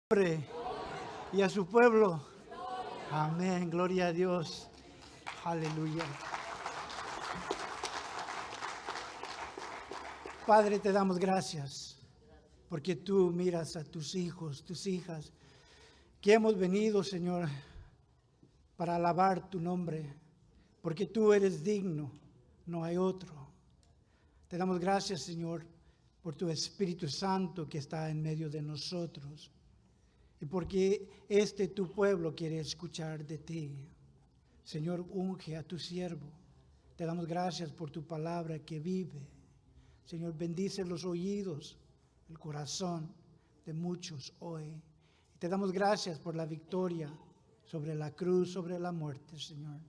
Y a su pueblo. Amén. Gloria a Dios. Aleluya. Padre, te damos gracias porque tú miras a tus hijos, tus hijas, que hemos venido, Señor, para alabar tu nombre, porque tú eres digno, no hay otro. Te damos gracias, Señor, por tu Espíritu Santo que está en medio de nosotros. Y porque tu pueblo quiere escuchar de ti. Señor, unge a tu siervo. Te damos gracias por tu palabra que vive. Señor, bendice los oídos, el corazón de muchos hoy. Y te damos gracias por la victoria sobre la cruz, sobre la muerte, Señor.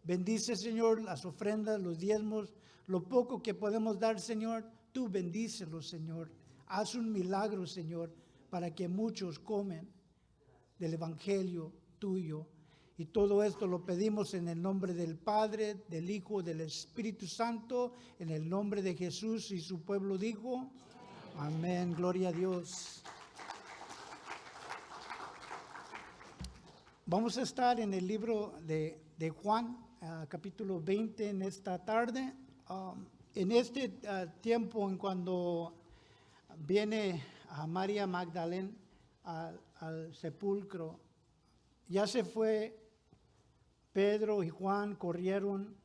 Bendice, Señor, las ofrendas, los diezmos, lo poco que podemos dar, Señor. Tú bendícelos, Señor. Haz un milagro, Señor, para que muchos comen del Evangelio tuyo. Y todo esto lo pedimos en el nombre del Padre, del Hijo, del Espíritu Santo, en el nombre de Jesús, y su pueblo dijo, amén, gloria a Dios. Vamos a estar en el libro de Juan, capítulo 20 en esta tarde. En este tiempo, en cuando viene a María Magdalena al sepulcro, ya se fue Pedro y Juan, corrieron.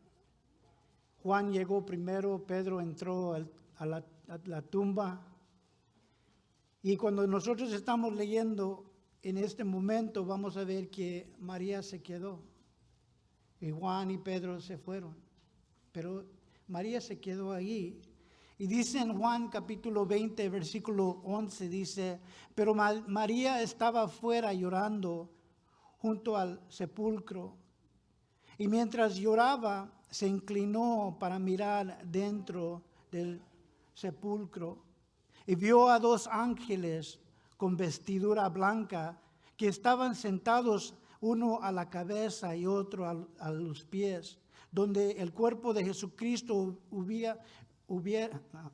Juan llegó primero, Pedro entró a la tumba. Y cuando nosotros estamos leyendo en este momento, vamos a ver que María se quedó. Y Juan y Pedro se fueron. Pero María se quedó ahí. Y dice en Juan capítulo 20, versículo 11, dice, pero María estaba afuera llorando junto al sepulcro. Y mientras lloraba, se inclinó para mirar dentro del sepulcro. Y vio a dos ángeles con vestidura blanca que estaban sentados, uno a la cabeza y otro a los pies, donde el cuerpo de Jesucristo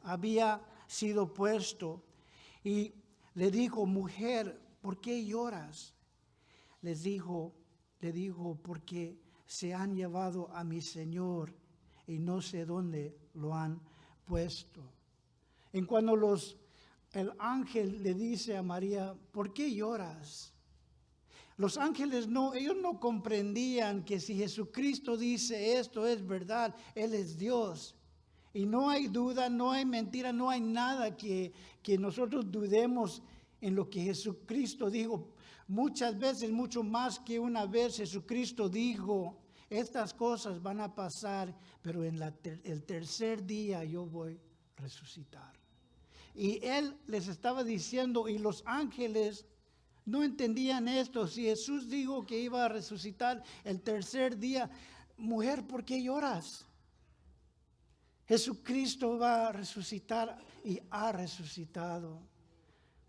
había sido puesto. Y le dijo, mujer, ¿por qué lloras? Le dijo, porque se han llevado a mi Señor y no sé dónde lo han puesto. En cuando el ángel le dice a María, ¿por qué lloras? Los ángeles ellos no comprendían que si Jesucristo dice esto es verdad, Él es Dios. Y no hay duda, no hay mentira, no hay nada que nosotros dudemos en lo que Jesucristo dijo. Muchas veces, mucho más que una vez, Jesucristo dijo, estas cosas van a pasar, pero en el tercer día yo voy a resucitar. Y Él les estaba diciendo, y los ángeles no entendían esto. Si Jesús dijo que iba a resucitar el tercer día, mujer, ¿por qué lloras? Jesucristo va a resucitar y ha resucitado.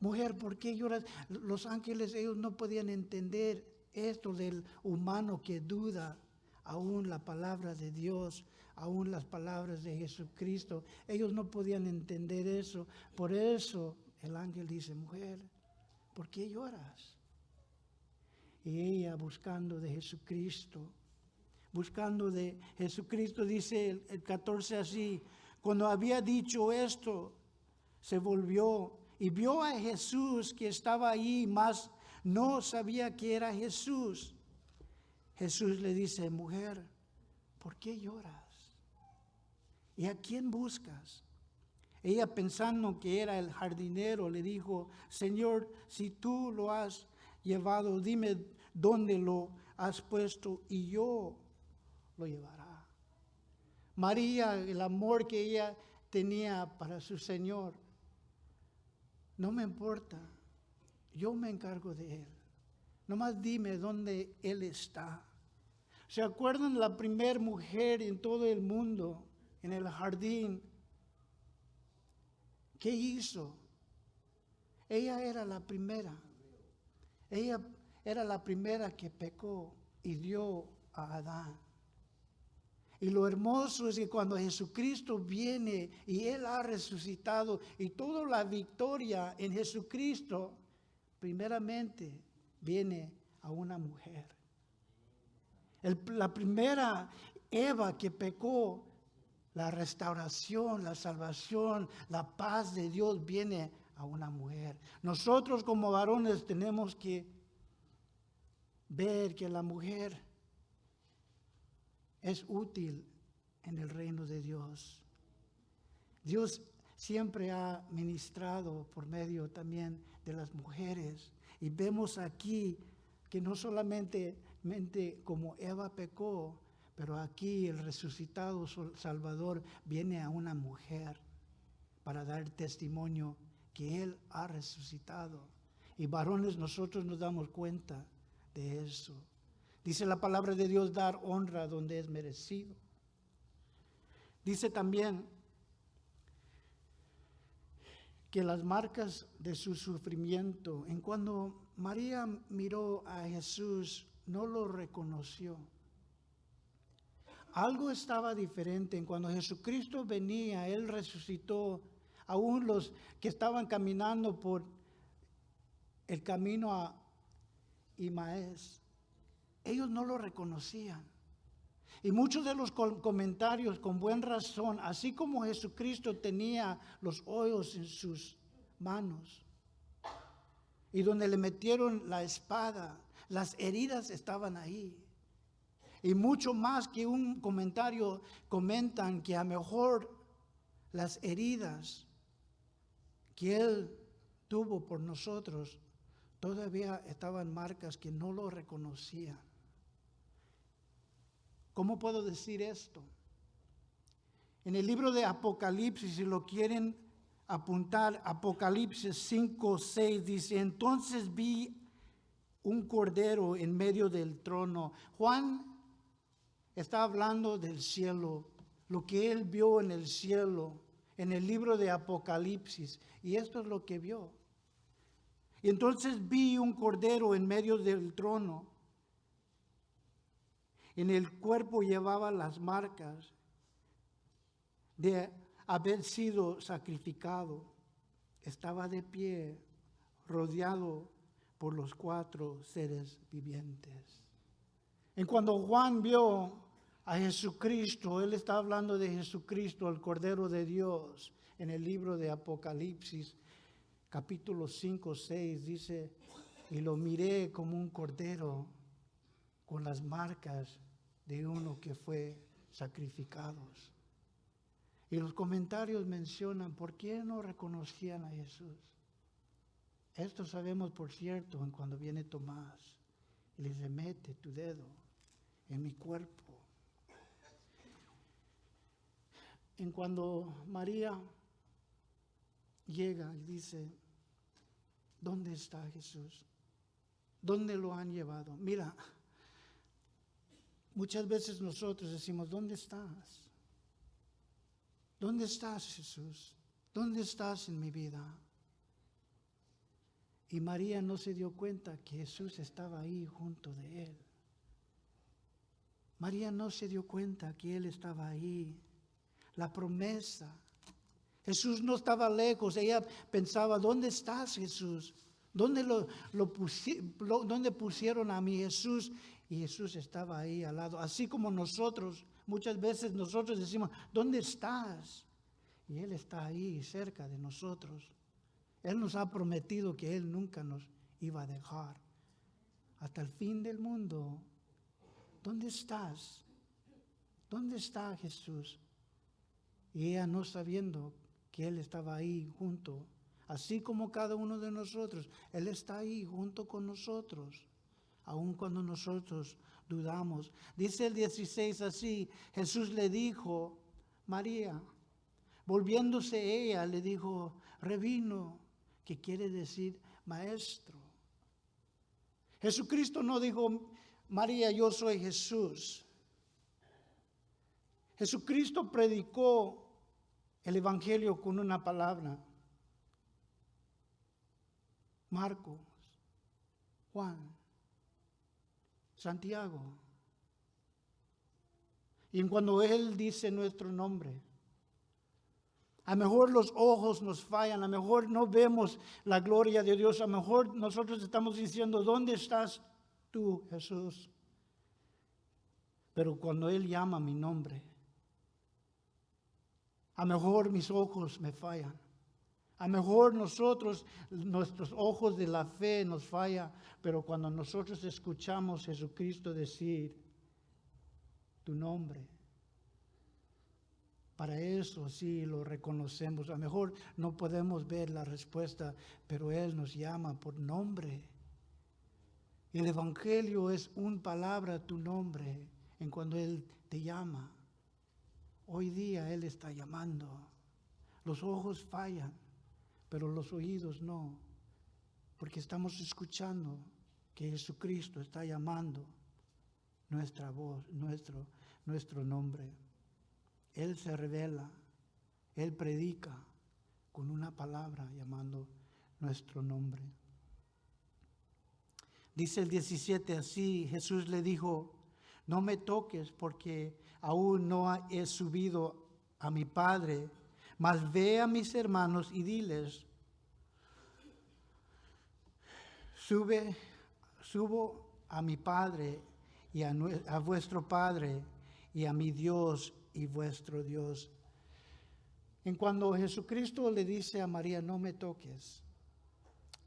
Mujer, ¿por qué lloras? Los ángeles, ellos no podían entender esto del humano que duda aún la palabra de Dios, aún las palabras de Jesucristo. Ellos no podían entender eso. Por eso el ángel dice, mujer, ¿por qué lloras? Y ella buscando de Jesucristo. Buscando de Jesucristo, dice el 14 así, cuando había dicho esto, se volvió y vio a Jesús que estaba allí, mas no sabía que era Jesús. Jesús le dice, mujer, ¿por qué lloras? ¿Y a quién buscas? Ella, pensando que era el jardinero, le dijo, Señor, si tú lo has llevado, dime dónde lo has puesto y yo lo llevará. María, el amor que ella tenía para su Señor, no me importa, yo me encargo de Él. Nomás dime dónde Él está. ¿Se acuerdan la primera mujer en todo el mundo, en el jardín? ¿Qué hizo? Ella era la primera. Ella era la primera que pecó y dio a Adán. Y lo hermoso es que cuando Jesucristo viene y Él ha resucitado y toda la victoria en Jesucristo, primeramente viene a una mujer. La primera Eva que pecó, la restauración, la salvación, la paz de Dios viene a una mujer. Nosotros como varones tenemos que ver que la mujer es útil en el reino de Dios. Dios siempre ha ministrado por medio también de las mujeres. Y vemos aquí que no solamente como Eva pecó, pero aquí el resucitado Salvador viene a una mujer para dar testimonio que Él ha resucitado. Y varones, nosotros nos damos cuenta de eso. Dice la palabra de Dios, dar honra donde es merecido. Dice también que las marcas de su sufrimiento, en cuando María miró a Jesús, no lo reconoció. Algo estaba diferente. En cuando Jesucristo venía, Él resucitó. Aún los que estaban caminando por el camino a Imaés, ellos no lo reconocían. Y muchos de los comentarios, con buena razón, así como Jesucristo tenía los hoyos en sus manos, y donde le metieron la espada, las heridas estaban ahí. Y mucho más que un comentario, comentan que a lo mejor las heridas que Él tuvo por nosotros, todavía estaban marcas que no lo reconocían. ¿Cómo puedo decir esto? En el libro de Apocalipsis, si lo quieren apuntar, Apocalipsis 5:6 dice, entonces vi un cordero en medio del trono. Juan está hablando del cielo, lo que él vio en el cielo, en el libro de Apocalipsis, y esto es lo que vio. Y entonces vi un cordero en medio del trono. En el cuerpo llevaba las marcas de haber sido sacrificado. Estaba de pie, rodeado por los 4 seres vivientes. En cuando Juan vio a Jesucristo, él está hablando de Jesucristo, el Cordero de Dios, en el libro de Apocalipsis, capítulo 5:6, dice, y lo miré como un cordero con las marcas de uno que fue sacrificado. Y los comentarios mencionan, ¿por qué no reconocían a Jesús? Esto sabemos, por cierto, en cuando viene Tomás y le dice, mete tu dedo en mi cuerpo. En cuando María llega y dice, ¿dónde está Jesús? ¿Dónde lo han llevado? Mira, muchas veces nosotros decimos, ¿dónde estás? ¿Dónde estás, Jesús? ¿Dónde estás en mi vida? Y María no se dio cuenta que Jesús estaba ahí junto de él. María no se dio cuenta que Él estaba ahí. La promesa. Jesús no estaba lejos. Ella pensaba, ¿dónde estás, Jesús? ¿Dónde dónde pusieron a mi Jesús? Y Jesús estaba ahí al lado. Así como nosotros, muchas veces nosotros decimos, ¿dónde estás? Y Él está ahí cerca de nosotros. Él nos ha prometido que Él nunca nos iba a dejar. Hasta el fin del mundo. ¿Dónde estás? ¿Dónde está Jesús? Y ella no sabiendo que Él estaba ahí junto, así como cada uno de nosotros, Él está ahí junto con nosotros, aun cuando nosotros dudamos. Dice el 16 así, Jesús le dijo, María, volviéndose ella, le dijo, Rabino, que quiere decir maestro. Jesucristo no dijo, María, yo soy Jesús. Jesucristo predicó el Evangelio con una palabra. Marcos, Juan, Santiago. Y cuando Él dice nuestro nombre, A lo mejor los ojos nos fallan, a lo mejor no vemos la gloria de Dios, a lo mejor nosotros estamos diciendo, ¿dónde estás tú, Jesús? Pero cuando Él llama mi nombre, a lo mejor mis ojos me fallan. A lo mejor nuestros ojos de la fe nos fallan, pero cuando nosotros escuchamos a Jesucristo decir tu nombre, para eso sí lo reconocemos. A lo mejor no podemos ver la respuesta, pero Él nos llama por nombre. El Evangelio es una palabra, tu nombre, en cuando Él te llama. Hoy día Él está llamando. Los ojos fallan, pero los oídos no, porque estamos escuchando que Jesucristo está llamando nuestra voz, nuestro nombre. Él se revela, Él predica con una palabra llamando nuestro nombre. Dice el 17 así, Jesús le dijo, no me toques porque aún no he subido a mi Padre, mas ve a mis hermanos y diles, subo a mi Padre y a vuestro Padre y a mi Dios y vuestro Dios. En cuando Jesucristo le dice a María, no me toques,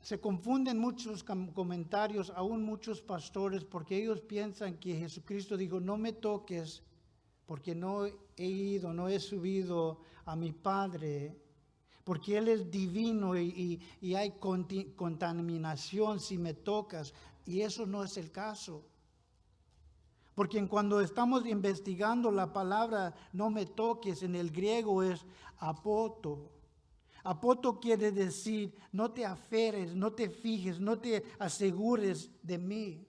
se confunden muchos comentarios, aún muchos pastores, porque ellos piensan que Jesucristo dijo, no me toques, porque no he subido a mi Padre, porque Él es divino y hay contaminación si me tocas, y eso no es el caso. Porque cuando estamos investigando la palabra no me toques, en el griego es apoto. Apoto quiere decir no te aferres, no te fijes, no te asegures de mí.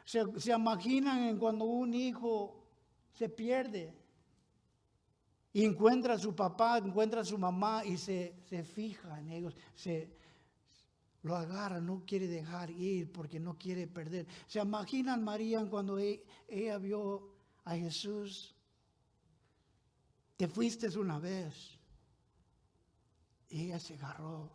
Se imaginan en cuando un hijo se pierde y encuentra a su papá, encuentra a su mamá y se fija en ellos, lo agarra, no quiere dejar ir porque no quiere perder. ¿Se imaginan María cuando ella vio a Jesús? Te fuiste una vez. Y ella se agarró.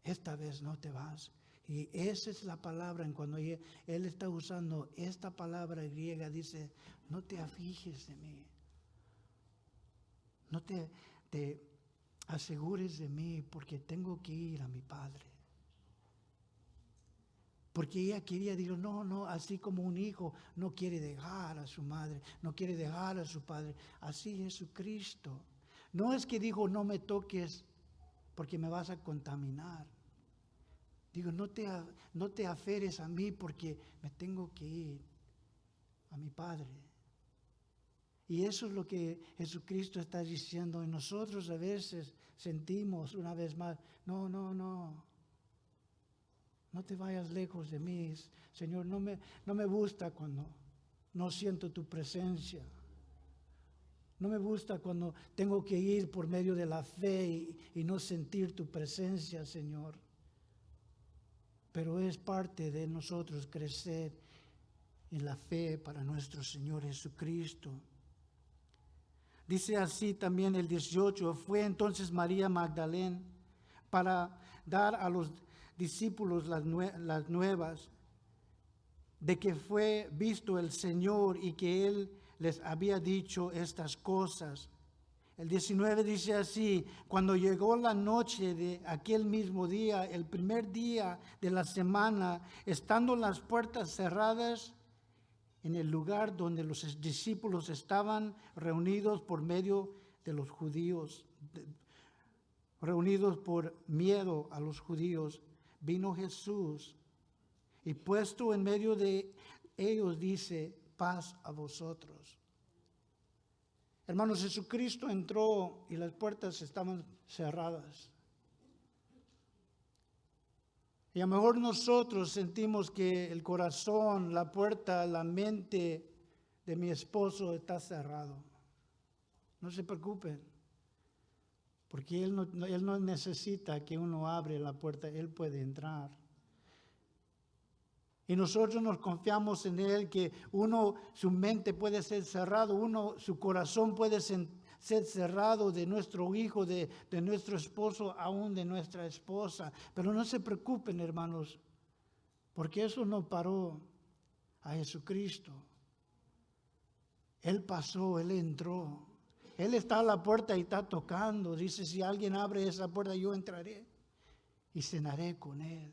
Esta vez no te vas. Y esa es la palabra en cuando él está usando esta palabra griega, dice, no te afijes de mí. No te asegures de mí porque tengo que ir a mi Padre. Porque ella quería, digo, no, así como un hijo no quiere dejar a su madre, no quiere dejar a su padre, así Jesucristo. No es que dijo, no me toques porque me vas a contaminar. Digo, no te aferres a mí porque me tengo que ir a mi Padre. Y eso es lo que Jesucristo está diciendo. Y nosotros a veces sentimos una vez más, no te vayas lejos de mí. Señor, no me gusta cuando no siento tu presencia. No me gusta cuando tengo que ir por medio de la fe y no sentir tu presencia, Señor. Pero es parte de nosotros crecer en la fe para nuestro Señor Jesucristo. Dice así también el 18, fue entonces María Magdalena para dar a los discípulos las nuevas de que fue visto el Señor y que Él les había dicho estas cosas. El 19 dice así, cuando llegó la noche de aquel mismo día, el primer día de la semana, estando las puertas cerradas, en el lugar donde los discípulos estaban reunidos por medio de los judíos, reunidos por miedo a los judíos, vino Jesús y puesto en medio de ellos dice, paz a vosotros. Hermanos, Jesucristo entró y las puertas estaban cerradas. Y a lo mejor nosotros sentimos que el corazón, la puerta, la mente de mi esposo está cerrado. No se preocupen, porque él no necesita que uno abra la puerta, Él puede entrar. Y nosotros nos confiamos en Él, que su mente puede ser cerrado, su corazón puede set cerrado de nuestro hijo, de nuestro esposo, aún de nuestra esposa. Pero no se preocupen, hermanos, porque eso no paró a Jesucristo. Él pasó, Él entró. Él está a la puerta y está tocando. Dice, si alguien abre esa puerta, yo entraré y cenaré con Él.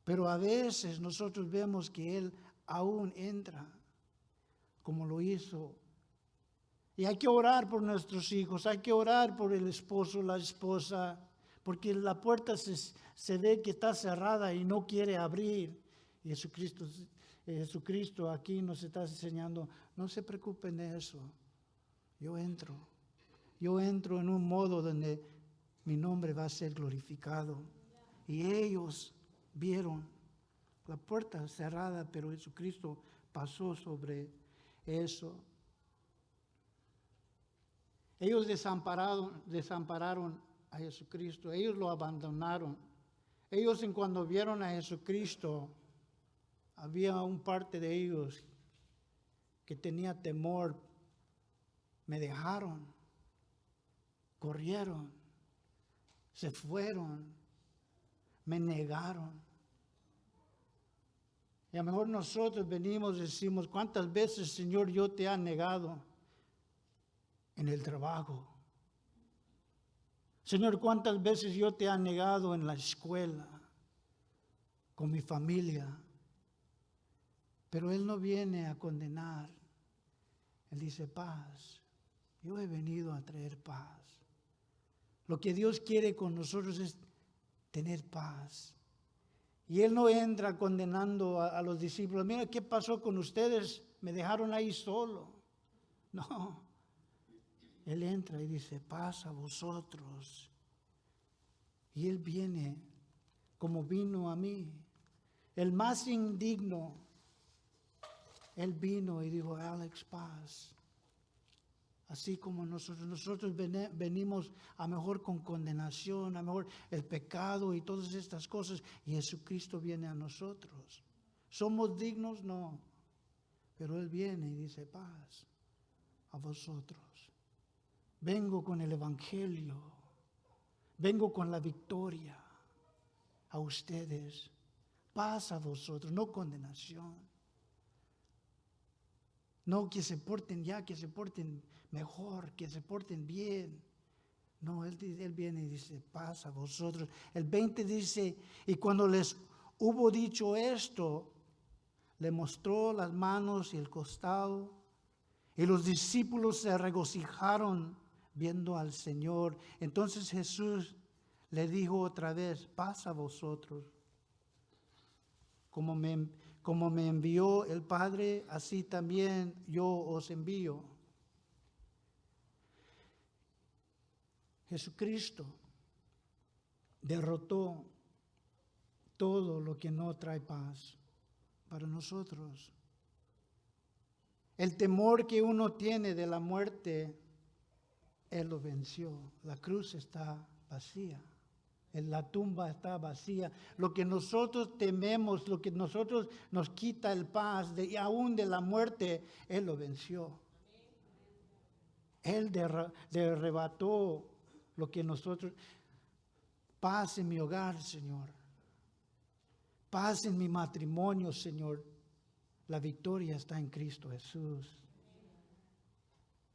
Pero a veces nosotros vemos que Él aún entra, como lo hizo. Y hay que orar por nuestros hijos, hay que orar por el esposo, la esposa, porque la puerta se ve que está cerrada y no quiere abrir. Y Jesucristo aquí nos está enseñando, no se preocupen de eso. Yo entro en un modo donde mi nombre va a ser glorificado. Y ellos vieron la puerta cerrada, pero Jesucristo pasó sobre eso. Ellos desampararon a Jesucristo, ellos lo abandonaron. Ellos cuando vieron a Jesucristo, había un parte de ellos que tenía temor. Me dejaron, corrieron, se fueron, me negaron. Y a lo mejor nosotros venimos y decimos, ¿cuántas veces, Señor, yo te he negado en el trabajo? Señor, ¿cuántas veces yo te he negado en la escuela, con mi familia? Pero Él no viene a condenar. Él dice paz. Yo he venido a traer paz. Lo que Dios quiere con nosotros es tener paz. Y Él no entra condenando a los discípulos. Mira, ¿qué pasó con ustedes? Me dejaron ahí solo. No. Él entra y dice, paz a vosotros. Y Él viene como vino a mí. El más indigno. Él vino y dijo, Alex, paz. Así como nosotros venimos a mejor con condenación, a mejor el pecado y todas estas cosas, y Jesucristo viene a nosotros. ¿Somos dignos? No. Pero Él viene y dice, paz a vosotros. Vengo con el Evangelio. Vengo con la victoria a ustedes. Paz a vosotros, no condenación. No que se porten que se porten mejor, que se porten bien. No, Él viene y dice, paz a vosotros. El 20 dice, y cuando les hubo dicho esto, le mostró las manos y el costado. Y los discípulos se regocijaron viendo al Señor. Entonces Jesús le dijo otra vez, paz a vosotros. Como me envió el Padre, así también yo os envío. Jesucristo derrotó todo lo que no trae paz para nosotros. El temor que uno tiene de la muerte, Él lo venció. La cruz está vacía. La tumba está vacía. Lo que nosotros tememos, lo que nosotros nos quita el paz, y aún de la muerte, Él lo venció. Él arrebató lo que nosotros... Paz en mi hogar, Señor. Paz en mi matrimonio, Señor. La victoria está en Cristo Jesús.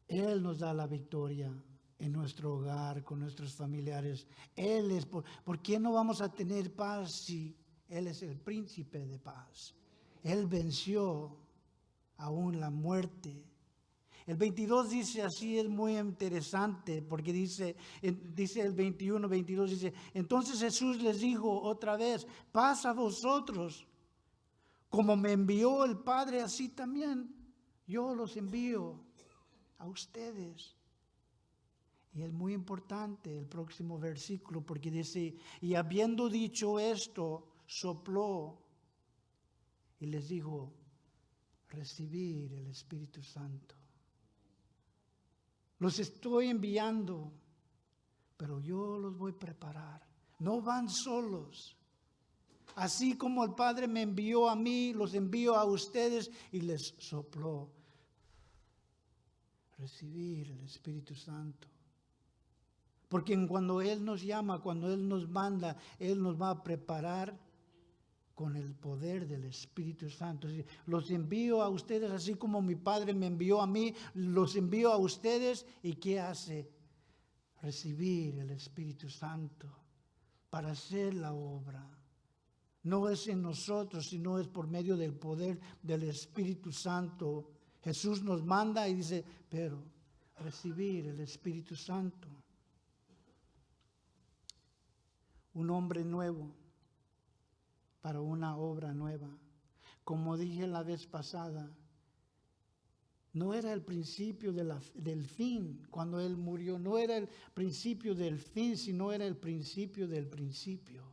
Él nos da la victoria en nuestro hogar, con nuestros familiares. Él es, ¿por qué no vamos a tener paz si Él es el príncipe de paz? Él venció aún la muerte. El 22 dice así, es muy interesante, porque dice el 21, 22, dice, entonces Jesús les dijo otra vez, paz a vosotros, como me envió el Padre, así también yo los envío a ustedes. Y es muy importante el próximo versículo, porque dice, y habiendo dicho esto, sopló y les dijo, recibir el Espíritu Santo. Los estoy enviando, pero yo los voy a preparar. No van solos. Así como el Padre me envió a mí, los envío a ustedes y les sopló. recibir el Espíritu Santo. Porque cuando Él nos llama, cuando Él nos manda, Él nos va a preparar con el poder del Espíritu Santo. Los envío a ustedes así como mi Padre me envió a mí, los envío a ustedes. ¿Y qué hace? Recibir el Espíritu Santo para hacer la obra. No es en nosotros, sino es por medio del poder del Espíritu Santo. Jesús nos manda y dice, pero recibir el Espíritu Santo. Un hombre nuevo para una obra nueva. Como dije la vez pasada, no era el principio del fin cuando Él murió, no era el principio del fin, sino era el principio del principio.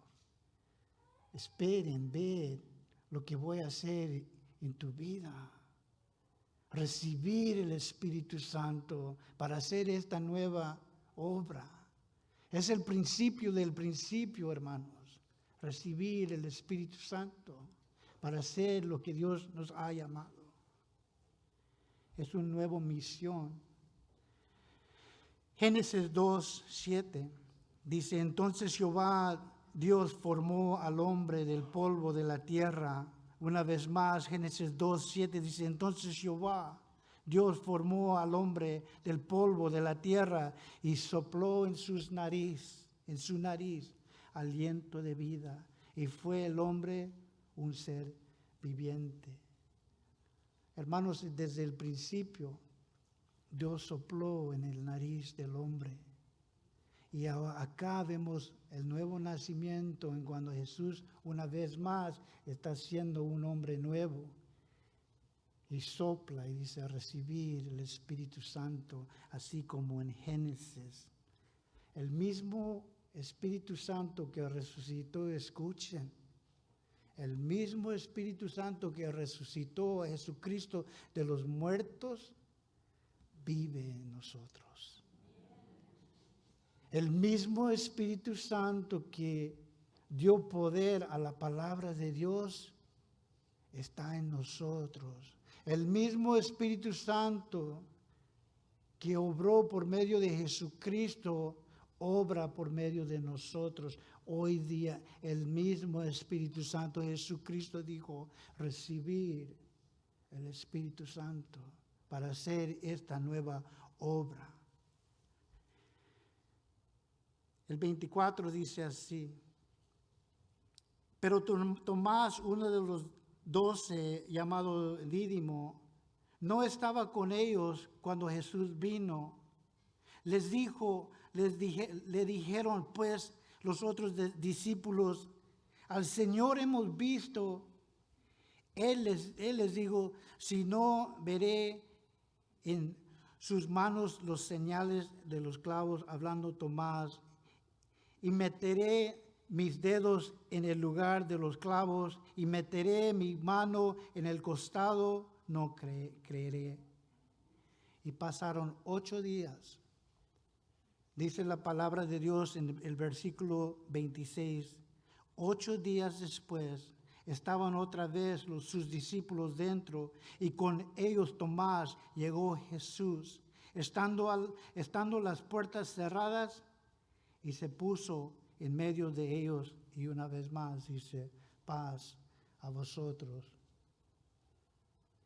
Esperen, ver lo que voy a hacer en tu vida. Recibir el Espíritu Santo para hacer esta nueva obra. Es el principio del principio, hermanos. Recibir el Espíritu Santo para hacer lo que Dios nos ha llamado. Es una nueva misión. Génesis 2:7 dice, entonces Jehová Dios formó al hombre del polvo de la tierra. Una vez más, Génesis 2:7 dice, entonces Jehová Dios formó al hombre del polvo de la tierra y sopló en su nariz aliento de vida, y fue el hombre un ser viviente. Hermanos, desde el principio Dios sopló en el nariz del hombre. Y acá vemos el nuevo nacimiento en cuando Jesús una vez más está siendo un hombre nuevo. Y sopla y dice recibir el Espíritu Santo, así como en Génesis. El mismo Espíritu Santo que resucitó, escuchen, el mismo Espíritu Santo que resucitó a Jesucristo de los muertos, vive en nosotros. El mismo Espíritu Santo que dio poder a la palabra de Dios está en nosotros. El mismo Espíritu Santo que obró por medio de Jesucristo, obra por medio de nosotros. Hoy día el mismo Espíritu Santo, Jesucristo dijo, recibir el Espíritu Santo para hacer esta nueva obra. El 24 dice así, pero Tomás, uno de los 12, llamado Dídimo, no estaba con ellos cuando Jesús vino. Le dijeron pues los otros discípulos, al Señor hemos visto. Él les dijo, si no veré en sus manos los señales de los clavos, hablando Tomás, y meteré mis dedos en el lugar de los clavos y meteré mi mano en el costado, no creeré. Y pasaron 8 días. Dice la palabra de Dios en el versículo 26. 8 días después estaban otra vez sus discípulos dentro y con ellos Tomás. Llegó Jesús, estando las puertas cerradas, y se puso en medio de ellos y una vez más dice, paz a vosotros.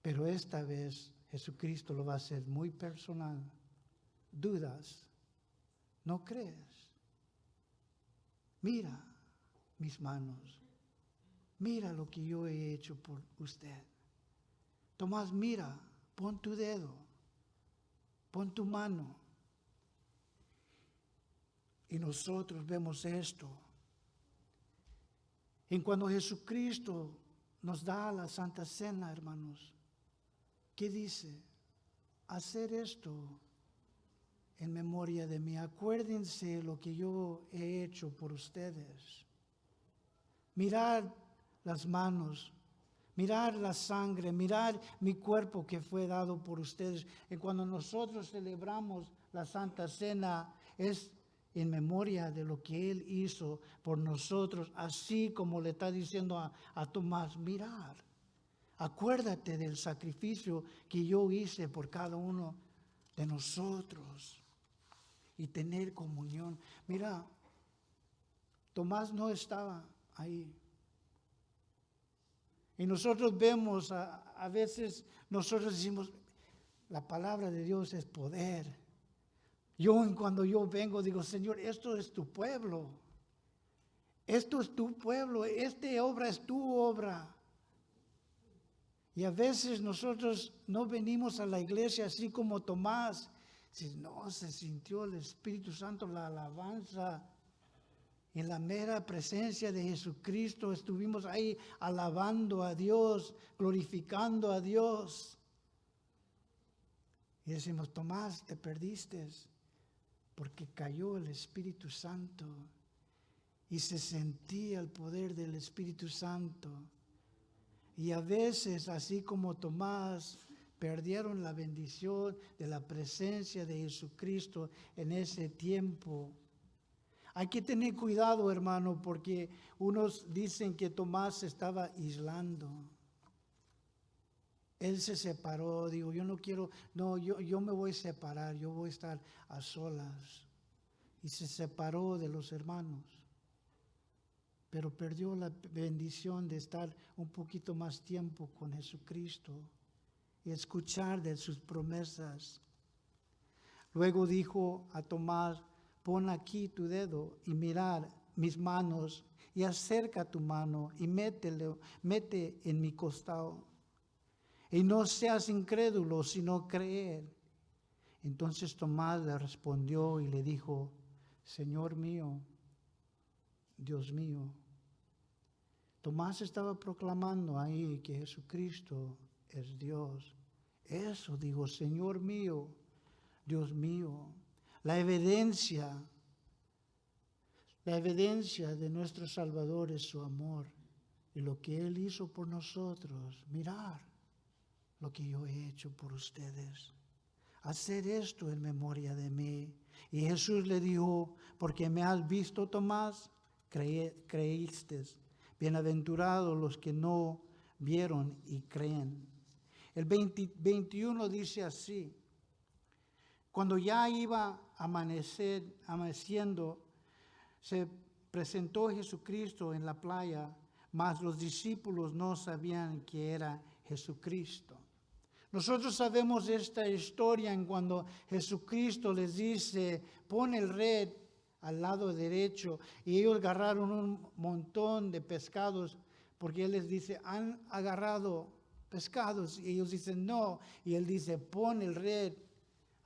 Pero esta vez Jesucristo lo va a hacer muy personal. ¿Dudas? ¿No crees? Mira mis manos. Mira lo que yo he hecho por usted. Tomás, mira, pon tu dedo, pon tu mano. Y nosotros vemos esto. En cuando Jesucristo nos da la Santa Cena, hermanos, ¿qué dice? Hacer esto en memoria de mí. Acuérdense lo que yo he hecho por ustedes. Mirar las manos, mirar la sangre, mirar mi cuerpo que fue dado por ustedes. Y cuando nosotros celebramos la Santa Cena, es en memoria de lo que Él hizo por nosotros, así como le está diciendo a Tomás, mirar, acuérdate del sacrificio que yo hice por cada uno de nosotros y tener comunión. Mira, Tomás no estaba ahí. Y nosotros vemos, a veces nosotros decimos, la palabra de Dios es poder. Cuando yo vengo, digo, Señor, esto es tu pueblo. Esto es tu pueblo. Esta obra es tu obra. Y a veces nosotros no venimos a la iglesia así como Tomás. Si no, se sintió el Espíritu Santo, la alabanza. En la mera presencia de Jesucristo estuvimos ahí alabando a Dios, glorificando a Dios. Y decimos, Tomás, te perdiste porque cayó el Espíritu Santo y se sentía el poder del Espíritu Santo. Y a veces, así como Tomás, perdieron la bendición de la presencia de Jesucristo en ese tiempo. Hay que tener cuidado, hermano, porque unos dicen que Tomás se estaba aislando. Él se separó, digo, yo me voy a separar, yo voy a estar a solas. Y se separó de los hermanos. Pero perdió la bendición de estar un poquito más tiempo con Jesucristo y escuchar de sus promesas. Luego dijo a Tomás, pon aquí tu dedo y mirar mis manos y acerca tu mano y mete en mi costado. Y no seas incrédulo, sino creer. Entonces Tomás le respondió y le dijo, Señor mío, Dios mío. Tomás estaba proclamando ahí que Jesucristo es Dios. Eso digo, Señor mío, Dios mío. La evidencia de nuestro Salvador es su amor y lo que Él hizo por nosotros. Mirar lo que yo he hecho por ustedes. Hacer esto en memoria de mí. Y Jesús le dijo, porque me has visto, Tomás, creíste. Bienaventurados los que no vieron y creen. El 21 dice así. Cuando ya iba amaneciendo, se presentó Jesucristo en la playa, mas los discípulos no sabían que era Jesucristo. Nosotros sabemos esta historia en cuando Jesucristo les dice, pon el red al lado derecho, y ellos agarraron un montón de pescados, porque Él les dice, han agarrado pescados, y ellos dicen no, y Él dice, pon el red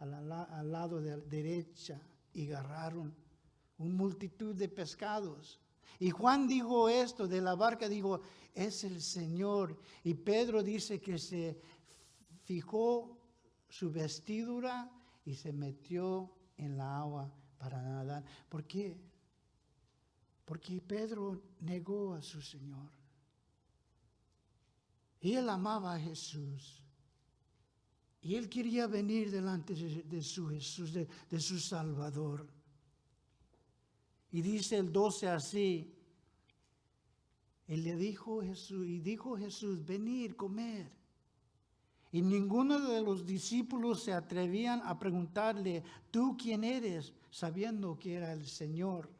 al lado de la derecha, y agarraron una multitud de pescados. Y Juan dijo esto de la barca, dijo, es el Señor. Y Pedro dice que se fijó su vestidura y se metió en la agua para nadar. ¿Por qué? Porque Pedro negó a su Señor. Y él amaba a Jesús. Y él quería venir delante de su Jesús, de su Salvador. Y dice el 12 así. Dijo Jesús, venid, comer. Y ninguno de los discípulos se atrevían a preguntarle, ¿tú quién eres? Sabiendo que era el Señor.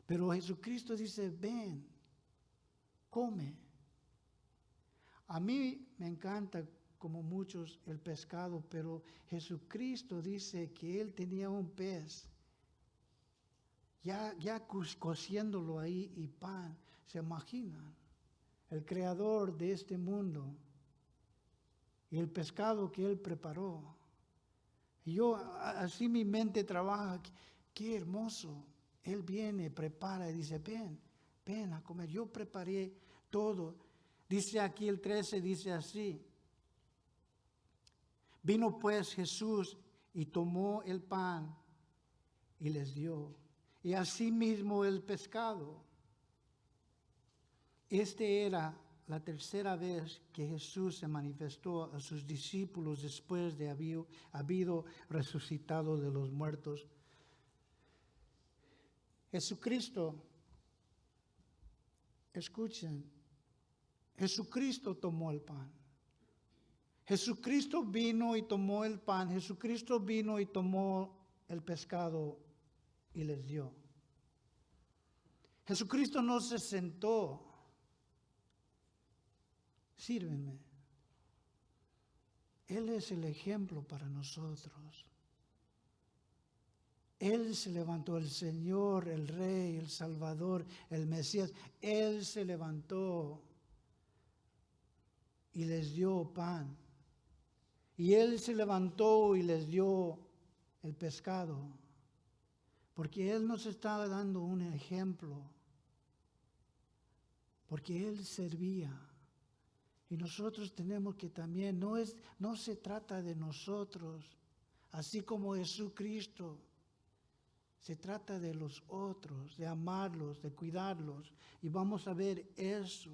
Pero Jesucristo dice, ven, come. A mí me encanta, como muchos, el pescado, pero Jesucristo dice que Él tenía un pez. Ya cociéndolo ahí y pan. ¿Se imaginan? El creador de este mundo. Y el pescado que Él preparó. Y así mi mente trabaja. Qué hermoso. Él viene, prepara y dice, ven a comer. Yo preparé todo. Dice aquí el 13, dice así. Vino pues Jesús y tomó el pan y les dio. Y asimismo el pescado. Era la tercera vez que Jesús se manifestó a sus discípulos después de habido resucitado de los muertos. Jesucristo, escuchen, Jesucristo tomó el pan. Jesucristo vino y tomó el pan. Jesucristo vino y tomó el pescado y les dio. Jesucristo no se sentó. Sírvenme. Él es el ejemplo para nosotros. Él se levantó, el Señor, el Rey, el Salvador, el Mesías. Él se levantó y les dio pan. Y Él se levantó y les dio el pescado. Porque Él nos está dando un ejemplo. Porque Él servía. Y nosotros tenemos que también, no se trata de nosotros, así como Jesucristo. Se trata de los otros, de amarlos, de cuidarlos. Y vamos a ver eso.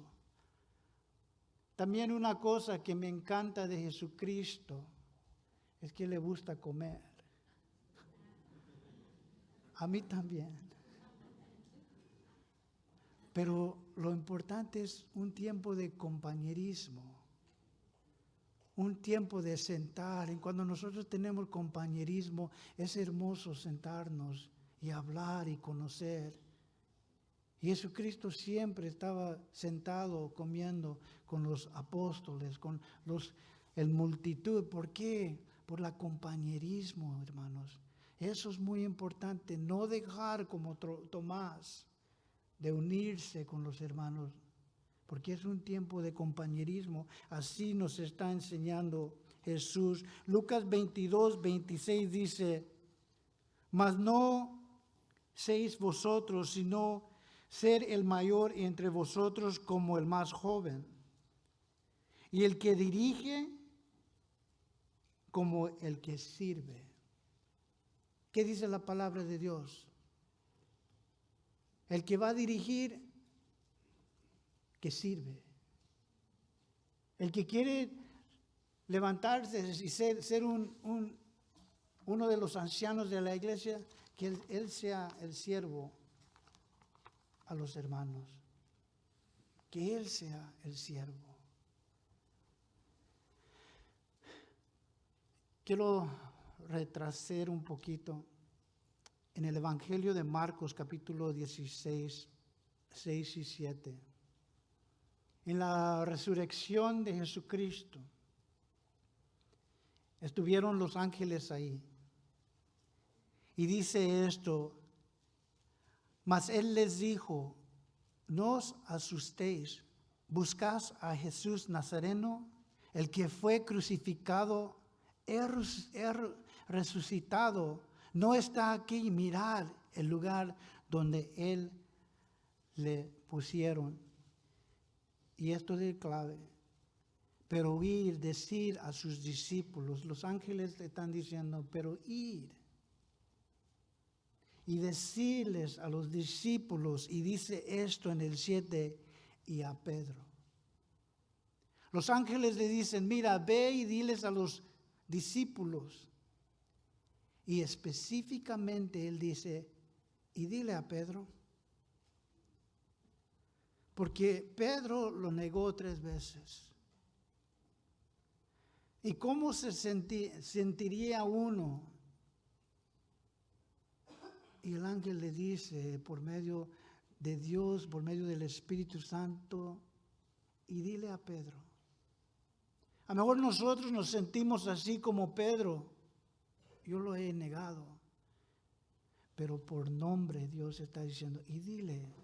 También una cosa que me encanta de Jesucristo es que le gusta comer. A mí también. Pero lo importante es un tiempo de compañerismo, un tiempo de sentar. Y cuando nosotros tenemos compañerismo, es hermoso sentarnos y hablar y conocer. Y Jesucristo siempre estaba sentado comiendo con los apóstoles, con el multitud. ¿Por qué? Por el compañerismo, hermanos. Eso es muy importante, no dejar como Tomás de unirse con los hermanos, porque es un tiempo de compañerismo. Así nos está enseñando Jesús. Lucas 22, 26 dice, mas no seáis vosotros, sino ser el mayor entre vosotros como el más joven, y el que dirige como el que sirve. ¿Qué dice la palabra de Dios? El que va a dirigir, que sirve. El que quiere levantarse y ser uno de los ancianos de la iglesia, que él sea el siervo a los hermanos. Que él sea el siervo. Quiero retrasar un poquito en el Evangelio de Marcos, capítulo 16, 6 y 7. En la resurrección de Jesucristo, estuvieron los ángeles ahí. Y dice esto, mas Él les dijo, no os asustéis, buscad a Jesús Nazareno, el que fue crucificado, resucitado, no está aquí. Mirad el lugar donde Él le pusieron. Y esto es clave. Pero ir, decir a sus discípulos, los ángeles le están diciendo, pero ir. Y decirles a los discípulos, y dice esto en el 7, y a Pedro. Los ángeles le dicen, mira, ve y diles a los discípulos. Y específicamente él dice, y dile a Pedro. Porque Pedro lo negó 3 veces. ¿Y cómo se sentiría uno? Y el ángel le dice, por medio de Dios, por medio del Espíritu Santo, y dile a Pedro. A lo mejor nosotros nos sentimos así como Pedro. Yo lo he negado. Pero por nombre Dios está diciendo, y dile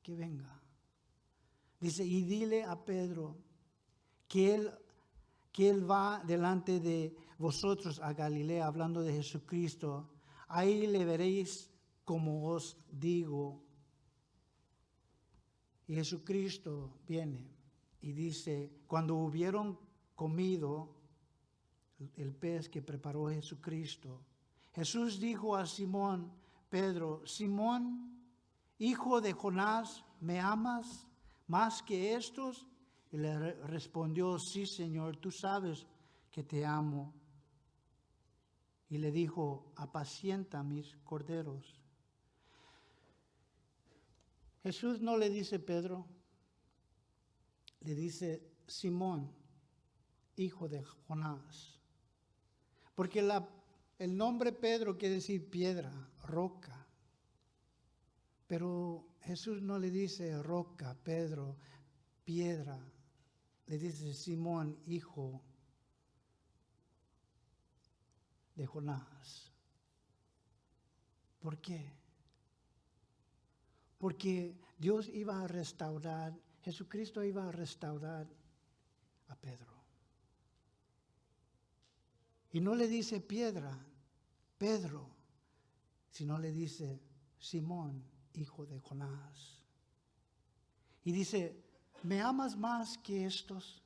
que venga. Dice, y dile a Pedro que él va delante de vosotros a Galilea, hablando de Jesucristo. Ahí le veréis como os digo. Y Jesucristo viene y dice, cuando hubieron comido el pez que preparó Jesucristo, Jesús dijo a Simón Pedro, Simón, hijo de Jonás, ¿me amas más que estos? Y le respondió, sí, Señor, tú sabes que te amo. Y le dijo, apacienta mis corderos. Jesús no le dice Pedro, le dice Simón, hijo de Jonás. Porque el nombre Pedro quiere decir piedra, roca. Pero Jesús no le dice roca, Pedro, piedra. Le dice Simón, hijo de Jonás. ¿Por qué? Porque Dios iba a restaurar, Jesucristo iba a restaurar a Pedro. Y no le dice piedra, Pedro, sino le dice Simón, hijo de Jonás. Y dice, ¿me amas más que estos?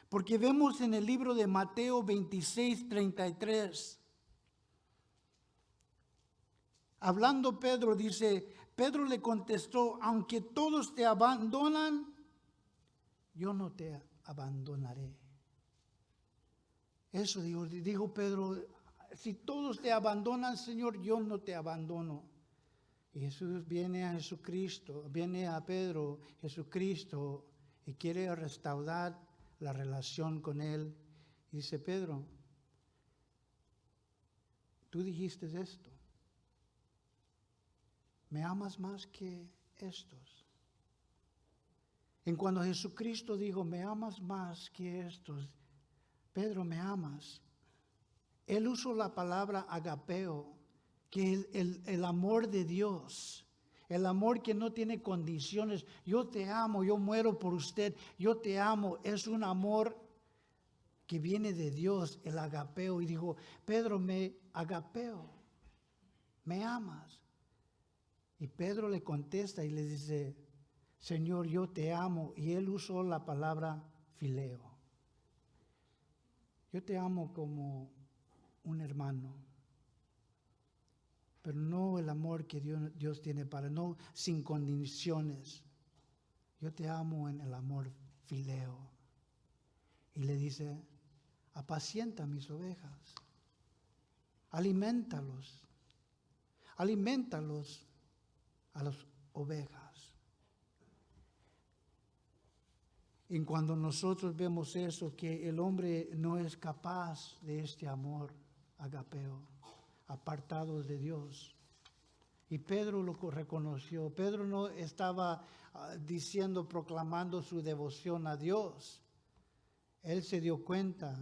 Porque vemos en el libro de Mateo 26:33, hablando Pedro, dice, Pedro le contestó, aunque todos te abandonan, yo no te abandonaré. Eso dijo Pedro, si todos te abandonan, Señor, yo no te abandono. Y Jesús viene a Jesucristo, viene a Pedro, Jesucristo, y quiere restaurar la relación con él. Y dice, Pedro, tú dijiste esto. ¿Me amas más que estos? En cuando Jesucristo dijo, ¿me amas más que estos? Pedro, ¿me amas? Él usó la palabra agapeo, que el amor de Dios, el amor que no tiene condiciones. Yo te amo, yo muero por usted, yo te amo. Es un amor que viene de Dios, el agapeo. Y dijo, Pedro, me agapeo, ¿me amas? Y Pedro le contesta y le dice, Señor, yo te amo. Y él usó la palabra fileo. Yo te amo como un hermano, pero no el amor que Dios tiene para, no sin condiciones. Yo te amo en el amor fileo. Y le dice, apacienta mis ovejas, alimentalos a las ovejas. Y cuando nosotros vemos eso, que el hombre no es capaz de este amor agapeo, apartado de Dios. Y Pedro lo reconoció. Pedro no estaba diciendo, proclamando su devoción a Dios. Él se dio cuenta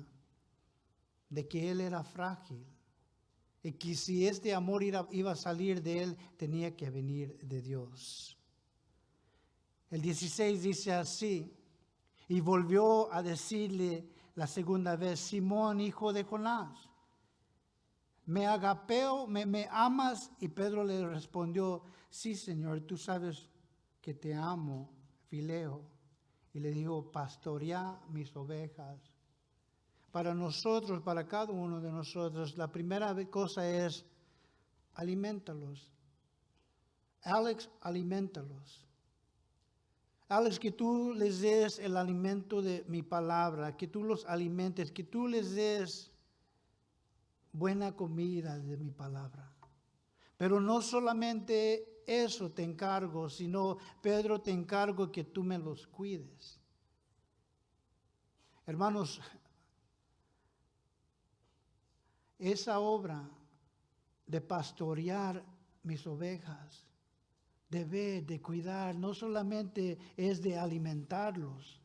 de que él era frágil. Y que si este amor iba a salir de él, tenía que venir de Dios. El 16 dice así. Y volvió a decirle la segunda vez, Simón, hijo de Jonás, ¿me agapeo, me amas? Y Pedro le respondió, sí, Señor, tú sabes que te amo, fileo. Y le dijo, pastorea mis ovejas. Para nosotros, para cada uno de nosotros, la primera cosa es, alimentalos. Alex, alimentalos. Alex, que tú les des el alimento de mi palabra, que tú los alimentes, que tú les des buena comida de mi palabra. Pero no solamente eso te encargo, sino, Pedro, te encargo que tú me los cuides. Hermanos, esa obra de pastorear mis ovejas, de cuidar, no solamente es de alimentarlos,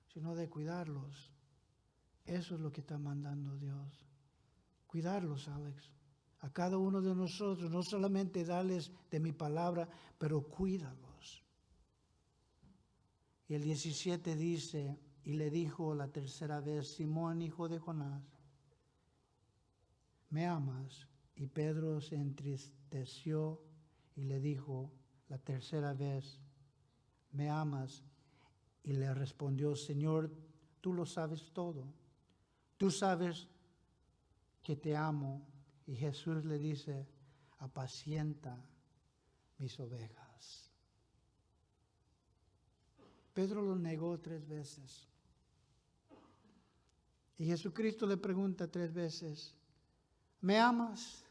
sino de cuidarlos. Eso es lo que está mandando Dios. Cuidarlos, Alex. A cada uno de nosotros, no solamente darles de mi palabra, pero cuídalos. Y el 17 dice, y le dijo la tercera vez, Simón, hijo de Jonás, ¿me amas? Y Pedro se entristeció y le dijo la tercera vez, ¿me amas? Y le respondió, Señor, tú lo sabes todo. Tú sabes que te amo. Y Jesús le dice, apacienta mis ovejas. Pedro lo negó 3 veces. Y Jesucristo le pregunta 3 veces, ¿me amas?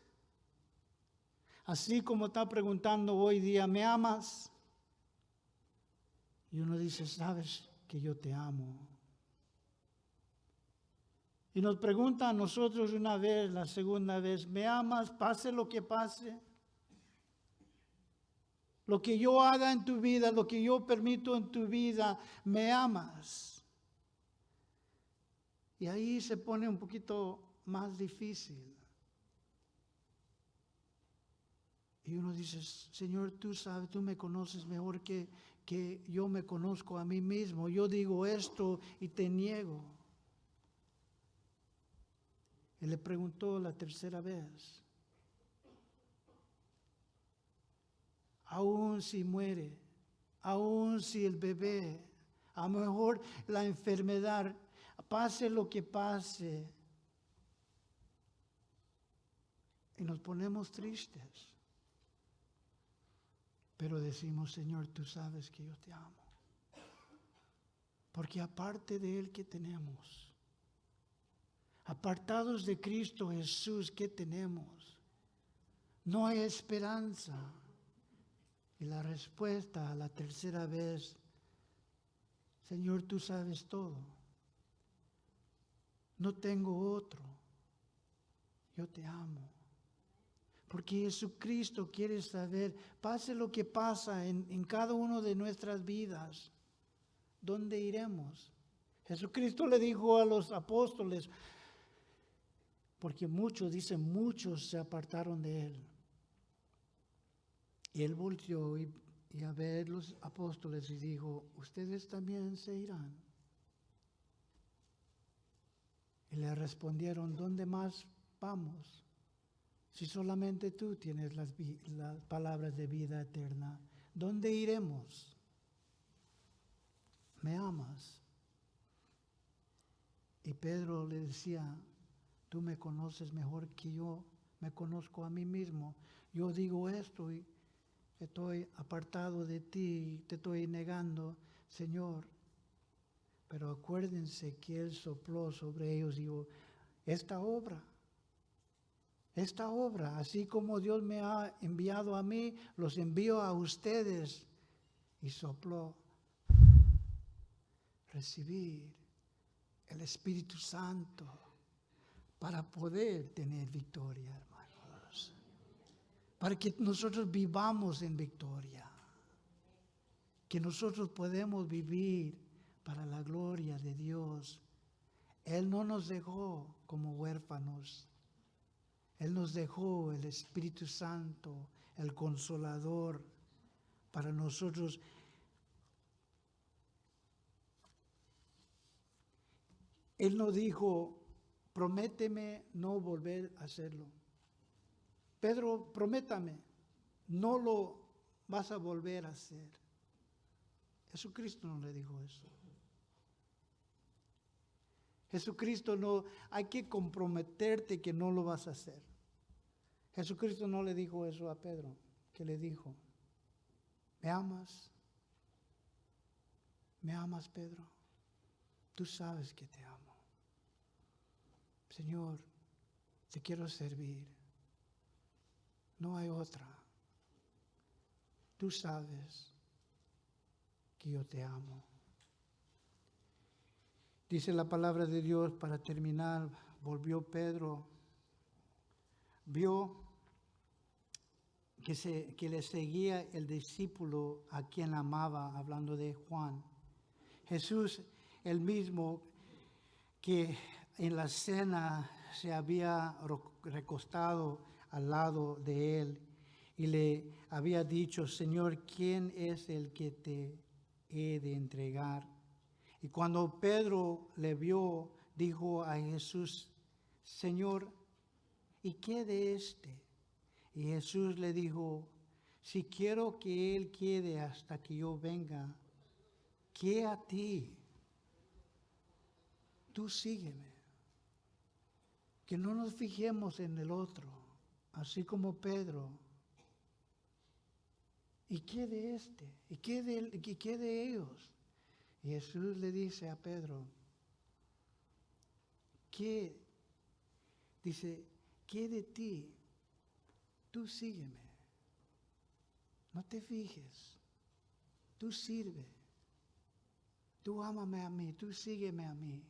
Así como está preguntando hoy día, ¿me amas? Y uno dice, sabes que yo te amo. Y nos pregunta a nosotros una vez, la segunda vez, ¿me amas? Pase lo que pase. Lo que yo haga en tu vida, lo que yo permito en tu vida, ¿me amas? Y ahí se pone un poquito más difícil. Y uno dice, Señor, tú sabes, tú me conoces mejor que yo me conozco a mí mismo. Yo digo esto y te niego. Y le preguntó la tercera vez, aún si muere, aún si el bebé, a lo mejor la enfermedad, pase lo que pase, y nos ponemos tristes. Pero decimos, Señor, tú sabes que yo te amo. Porque aparte de Él, ¿qué tenemos? Apartados de Cristo Jesús, ¿qué tenemos? No hay esperanza. Y la respuesta a la tercera vez, Señor, tú sabes todo. No tengo otro. Yo te amo. Porque Jesucristo quiere saber, pase lo que pasa en cada uno de nuestras vidas, ¿dónde iremos? Jesucristo le dijo a los apóstoles, porque muchos se apartaron de Él. Y Él volvió y a ver los apóstoles y dijo, ustedes también se irán. Y le respondieron, ¿dónde más vamos? Si solamente tú tienes las palabras de vida eterna, ¿dónde iremos? ¿Me amas? Y Pedro le decía, tú me conoces mejor que yo me conozco a mí mismo. Yo digo esto y estoy apartado de ti, te estoy negando, Señor. Pero acuérdense que Él sopló sobre ellos y dijo, esta obra, así como Dios me ha enviado a mí, los envío a ustedes. Y sopló. Recibir el Espíritu Santo para poder tener victoria, hermanos. Para que nosotros vivamos en victoria. Que nosotros podemos vivir para la gloria de Dios. Él no nos dejó como huérfanos. Él nos dejó el Espíritu Santo, el Consolador, para nosotros. Él nos dijo, prométeme no volver a hacerlo. Pedro, prométame, no lo vas a volver a hacer. Jesucristo no le dijo eso. Jesucristo no, hay que comprometerte que no lo vas a hacer. Jesucristo no le dijo eso a Pedro, que le dijo, ¿me amas? ¿Me amas, Pedro? Tú sabes que te amo. Señor, te quiero servir. No hay otra. Tú sabes que yo te amo. Dice la palabra de Dios para terminar, volvió Pedro, vio que le seguía el discípulo a quien amaba, hablando de Juan. Jesús, el mismo que en la cena se había recostado al lado de él y le había dicho, Señor, ¿quién es el que te he de entregar? Y cuando Pedro le vio, dijo a Jesús, Señor, ¿y qué de este? Y Jesús le dijo, si quiero que él quede hasta que yo venga, ¿qué a ti? Tú sígueme. Que no nos fijemos en el otro, así como Pedro. ¿Y qué de este? ¿Y qué de ellos? Y Jesús le dice a Pedro, ¿qué? Dice, ¿qué de ti? Tú sígueme. No te fijes. Tú sirve. Tú ámame a mí. Tú sígueme a mí.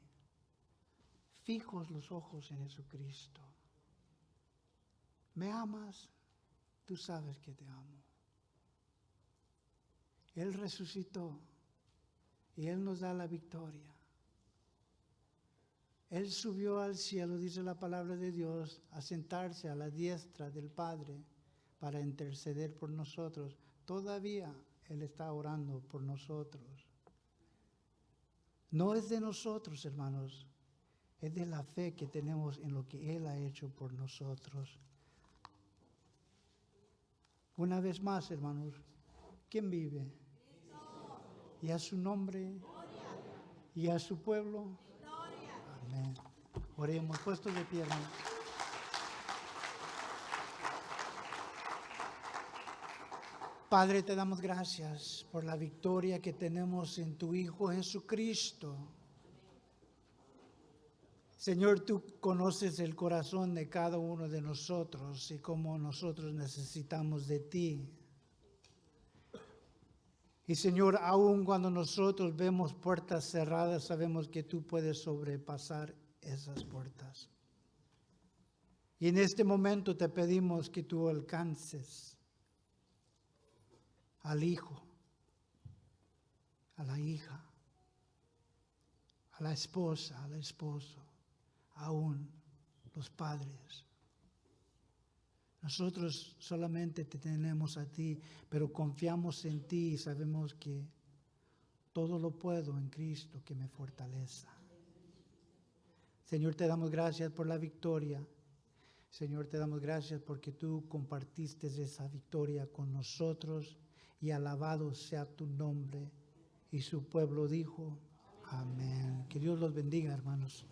fijos los ojos en Jesucristo. ¿Me amas? Tú sabes que te amo. Él resucitó y Él nos da la victoria. Él subió al cielo, dice la palabra de Dios, a sentarse a la diestra del Padre para interceder por nosotros. Todavía Él está orando por nosotros. No es de nosotros, hermanos, es de la fe que tenemos en lo que Él ha hecho por nosotros. Una vez más, hermanos, ¿quién vive? Y a su nombre, y a su pueblo. Amén. Oremos, puestos de pie, hermanos. Padre, te damos gracias por la victoria que tenemos en tu Hijo Jesucristo. Señor, tú conoces el corazón de cada uno de nosotros y cómo nosotros necesitamos de ti. Y Señor, aun cuando nosotros vemos puertas cerradas, sabemos que tú puedes sobrepasar esas puertas. Y en este momento te pedimos que tú alcances al hijo, a la hija, a la esposa, al esposo, aún los padres. Nosotros solamente te tenemos a ti, pero confiamos en ti y sabemos que todo lo puedo en Cristo que me fortalece. Señor, te damos gracias por la victoria. Señor, te damos gracias porque tú compartiste esa victoria con nosotros y alabado sea tu nombre. Y su pueblo dijo, amén. Que Dios los bendiga, hermanos.